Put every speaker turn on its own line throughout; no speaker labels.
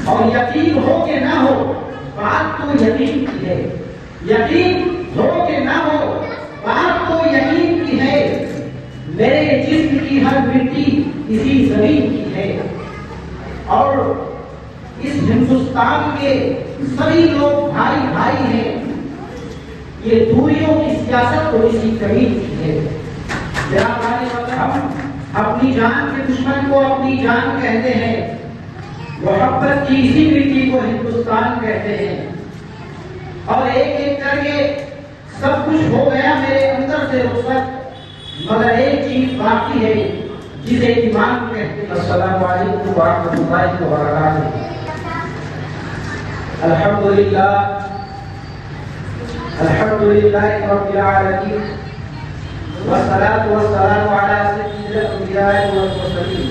اور یقین ہو کہ نہ ہو بات تو یقین کی ہے، یقین ہو کہ نہ ہو بات تو یقین کی ہے، میرے جسم کی ہر مٹی اسی زمین کی ہے، اور اس ہندوستان کے سبھی لوگ بھائی بھائی ہیں، یہ دوریوں کی سیاست تو اسی زمین کی ہے۔ ہم اپنی جان کے دشمن کو اپنی جان کہتے ہیں، محبت کی اسی مٹی کو ہندوستان کہتے ہیں، اور ایک ایک کر کے سب کچھ ہو گیا میرے اندر سے رخصت، مگر ایک چیز باقی ہے جسے ایمان کہتے ہیں۔ السلام علیکم ورحمۃ اللہ وبرکاتہ۔ الحمدللہ رب العالمین والصلاة والسلام علی سید الانبیاء والمرسلین۔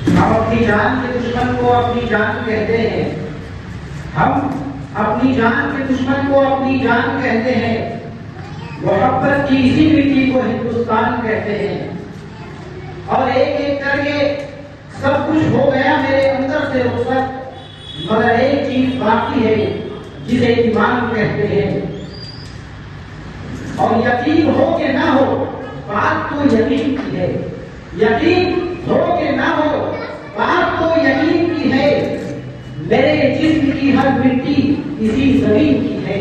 ہم اپنی جان کے دشمن کو اپنی جان کہتے ہیں، ہم اپنی جان کے دشمن کو اپنی جان کہتے ہیں، محبت کی اسی مٹی کو ہندوستان کہتے ہیں، اور ایک ایک کر کے سب کچھ ہو گیا میرے اندر سے رخصت، مگر ایک چیز باقی ہے جسے ایمان کہتے ہیں، اور یقین ہو کہ نہ ہو بات تو یقین کی ہے، یقین ہو کہ نہ ہو بات تو یقین کی ہے، میرے جسم کی ہر مٹی اسی زمین کی ہے،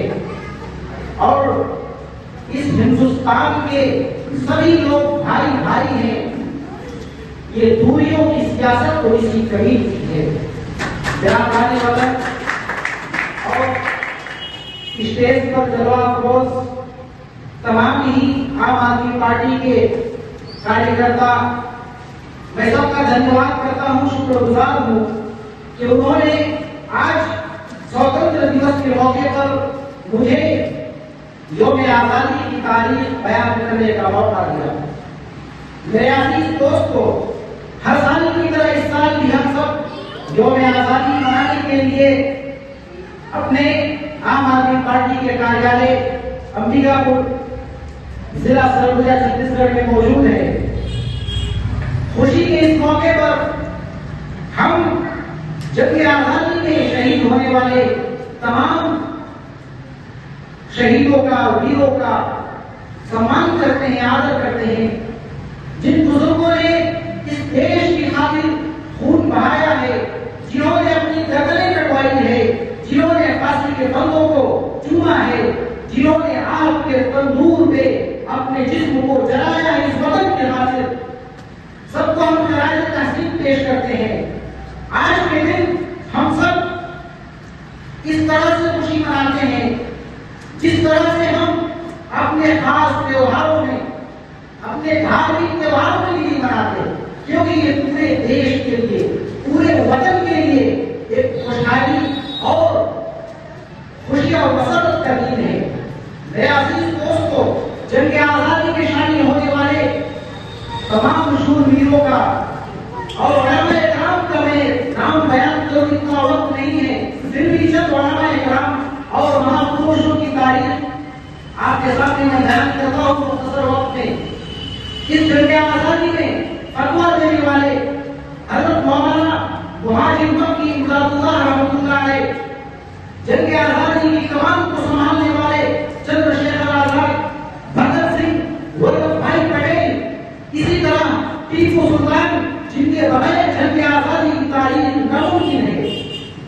اور اس ہندوستان کے سبھی لوگ بھائی بھائی ہیں، یہ دوریوں کی سیاست تو اسی زمین کی ہے۔ اور اسٹیج پر جلوہ افروز تمام ہی عام آدمی پارٹی کے کاریہ، میں سب کا دھنیواد کرتا ہوں، شکر گزار ہوں کہ انہوں نے آج سوتنتر دیوس کے موقع پر مجھے یوم آزادی کی تاریخ بیان کرنے کا موقع دیا۔ میرے عزیز دوستو، ہر سال کی طرح اس سال بھی ہم سب یوم آزادی منانے کے لیے اپنے عام آدمی پارٹی کے کاریالے امبیکا پور ضلع سرگوجا چھتیس گڑھ میں موجود ہے۔ خوشی کے اس موقع پر ہم جنگ آزادی میں شہید ہونے والے تمام شہیدوں کا، ویروں کا سمان کرتے ہیں، آدر کرتے ہیں، جن بزرگوں نے اس دیش کی خاطر خون بہایا ہے، جنہوں نے اپنی گردنیں کٹوائی ہے، جنہوں نے پھانسی کے بندوں کو چوما ہے، جنہوں نے آگ کے تندور پہ اپنے جسم کو جلایا ہے اس وطن کے خاطر، سب کو ہم خراج تحسین پیش کرتے ہیں۔ آج کے دن ہم سب اس طرح سے خوشی مناتے ہیں جس طرح سے ہم اپنے خاص تہواروں میں، اپنے دھارمک تہواروں میں نہیں مناتے، کیونکہ یہ پورے دیش کے لیے، پورے وطن کے لیے ایک خوشحالی اور خوشی اور مسرت کا دن ہے۔ میرے عزیز دوستو، جنگ آزادی میں شامل ہونے والے تمام شورویروں کا اور علماء کرام کا میں نام بیان کروں، اتنا وقت نہیں ہے، پھر بھی چند علماء کرام اور مہاپروشوں کی تاریخ آپ کے سامنے میں بیان کرتا ہوں مختصر وقت میں۔ اس جنگ آزادی میں فتویٰ دینے والے حضرت مولانا مہاجر مکی امداد اللہ رحمۃ اللہ علیہ، جنگ آزادی کی کمان کو سنبھالنے والے چندر شیکھر آزاد، بھگت سنگھ، ولبھ بھائی پٹیل، اسی طرح ٹیپو سلطان، جن کے بغیر جنگ آزادی کی تاریخ ناممکن ہے،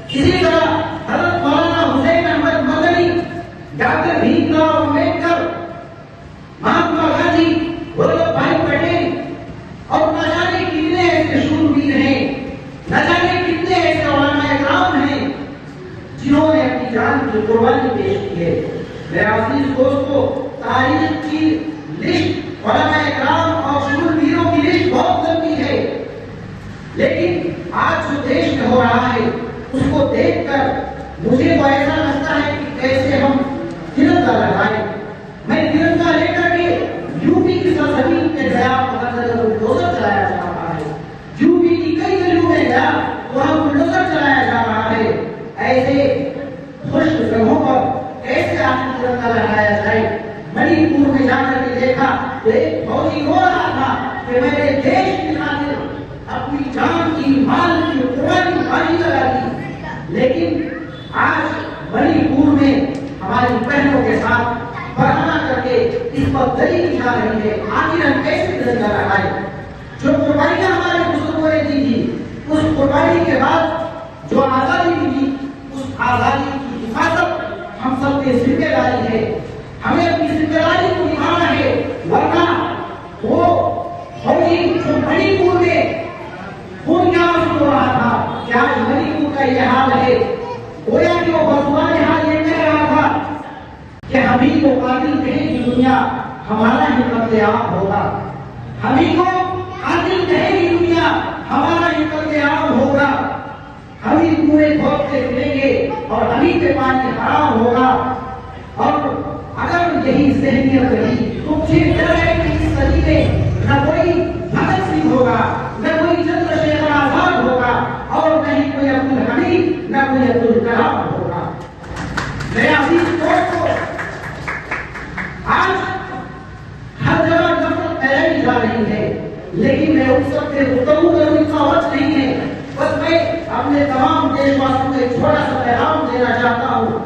اسی طرح حضرت مولانا حسین احمد مدنی، ڈاکٹر بھیم راؤ امبیڈکر، مہاتما گاندھی، ولبھ بھائی پٹیل، اور نہ جانے کتنے ایسے شورویر ہیں، نہ جانے کتنے ایسے علماء کرام ہیں جنہوں نے اپنی جان کی قربانی پیش کی ہے۔ میرے عزیز دوستو، تاریخ کی لسٹ علماء کرام اور شورویروں کی لسٹ بہت لمبی ہے، لیکن آج جو دیش میں ہو رہا ہے اس کو دیکھ کر مجھے تو ایسا لگتا ہے کہ کیسے ہم ترنگا لگائیں۔ میں ترنگا لے کر کے یوپی کی سرزمین پہ گیا، وہاں بلڈوزر چلایا جا رہا ہے، یوپی کی کئی گلیوں میں گیا، وہاں بلڈوزر چلایا جا رہا ہے۔ ایسے خشک جگہوں پر کیسے آپ ترنگا لہرایا جائے؟ منی پور میں جا کر کے دیکھا تو ایک فوجی رو رہا تھا کہ میں نے دیش کی خاطر اپنی جان کی، مال کی قربانی بھاری لگا دی، لیکن بچائے. جو قربانیاں ہمارے بزرگوں نے دی تھی، اس قربانی کے بعد جو آزادی ملی، اس آزادی کی حفاظت ہم سب کی ذمہ داری ہے. ہمیں اپنی ذمہ داری کو نبھانا ہے، ورنہ وہ فوجی جو منی پور میں خون کیا ہو رہا تھا کہ آج منی پور کا یہ حال ہے، گویا کہ وہ بزرگان حال یہ کہہ رہا تھا کہ ہمیں کو قاتل کہے گی دنیا، ہمارا ہی قتل عام ہوگا. ہمیں کو قاتل کہے گی دنیا، ہمارا ہی قتل عام ہوگا. ہمیں پورے بھوک سے ملیں گے اور ہمیں پہ پانی حرام ہوگا. اور اگر یہی ذہنیت رہی تو پھر ڈر ہے کہ اس صدی میں نہ کوئی بھگت سنگھ ہوگا، نہ کوئی چندر شیکھر آزاد ہوگا، اور نہ ہی کوئی عبدالحمید، نہ کوئی عبدالکلام ہوگا. میرے عزیز دوستو، آج ہر جگہ نفرت پھیلائی جا رہی ہے، لیکن میں ان سب سے گفتگو کروں کا وقت نہیں ہے. بس میں اپنے تمام دیش واسوں کو ایک چھوٹا سا پیغام دینا چاہتا ہوں،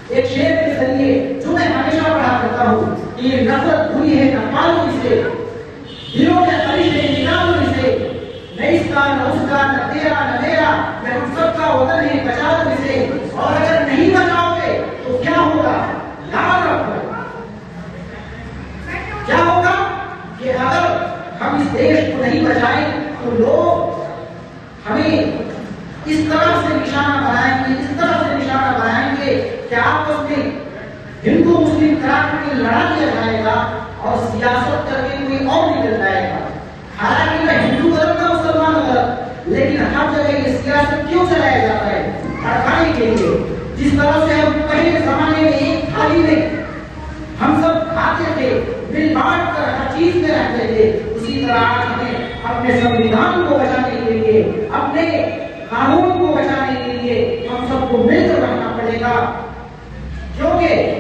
ایک شعر کے ذریعے جو میں ہمیشہ پڑھا کرتا ہوں کہ یہ نفرت ہوئی ہے نہ پالوں سے، دلوں کے خلیج ہے نکالوں سے، نہ اس کا نہ اس کا، نہ تیرا نہ میرا، میں ہم سب کا وطن ہے بچاؤ اسے. اور اگر نہیں بچاؤ گے تو کیا ہوگا؟ یاد رکھو کیا ہوگا کہ اگر ہم اس دیش کو نہیں بچائیں تو لوگ ہمیں اس طرح سے نشانہ بنائیں گے، اس طرح سے نشانہ بنائیں گے کہ آپس میں ہندو مسلم کرا کے لڑا دیا جائے گا اور سیاست کر کے کوئی اور نکل جائے گا. حالانکہ میں ہندو غلط نہ مسلمان غلط، لیکن ہر جگہ یہ سیاست کیوں چلایا جاتا ہے؟ بھڑکانے کے لیے. جس طرح سے ہم پہلے زمانے میں ایک تھالی میں ہم سب کھاتے تھے، مل بانٹ کر ہر چیز میں رہتے تھے، اسی طرح آج ہمیں اپنے سنویدھان کو بچانے کے لیے، اپنے قانون کو بچانے کے لیے ہم سب کو مل کر رہنا پڑے گا. کیونکہ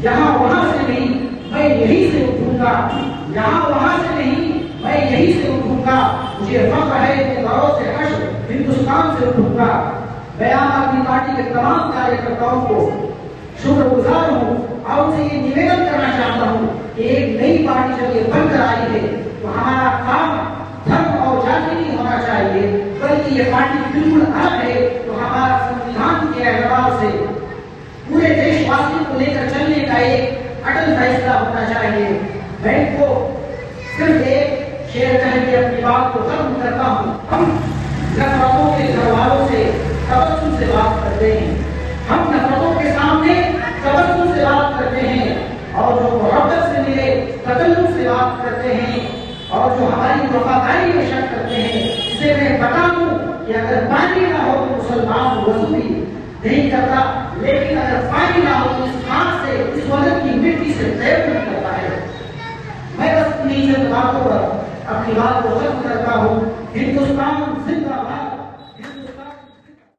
یہاں وہاں سے نہیں، میں یہی سے اٹھوں گا. یہاں وہاں سے نہیں، میں یہی سے اٹھوں گا. مجھے فخر ہے کہ دوروں سے حشر ہندوستان سے اٹھوں گا. میں عام آدمی پارٹی کے تمام کاریہ کرتاؤں کو شکر گزار ہوں اور ان سے یہ نویدن کرنا چاہتا ہوں کہ ایک نئی پارٹی جب یہ بن کر آئی ہے تو ہمارا کام دھرم اور جاتی نہیں ہونا چاہیے، بلکہ یہ پارٹی بالکل الگ ہے. تو ہمارا سنویدھان کے اعتبار سے پورے دیش واسی کو لے کر چلنے کا ایک اٹل فیصلہ ہونا چاہیے. میں کو صرف ایک شعر کہہ کے اپنی بات کو ختم کرتا ہوں. ہم نفرتوں کے گھر والوں سے تبسم سے بات کرتے ہیں، ہم نفرتوں کے سامنے تبسم سے بات کرتے ہیں، اور جو محبت سے ملے تکلم سے بات کرتے ہیں، اور جو ہماری وفاداری میں شک کرتے ہیں. اسے میں بتا دوں کہ اگر پانی نہ ہو تو مسلمان وضو بھی نہیں کرتا، لیکن اگر پانی نہ ہو تو اس ہاتھ سے، اس وطن کی مٹی سے تیمم کرتا.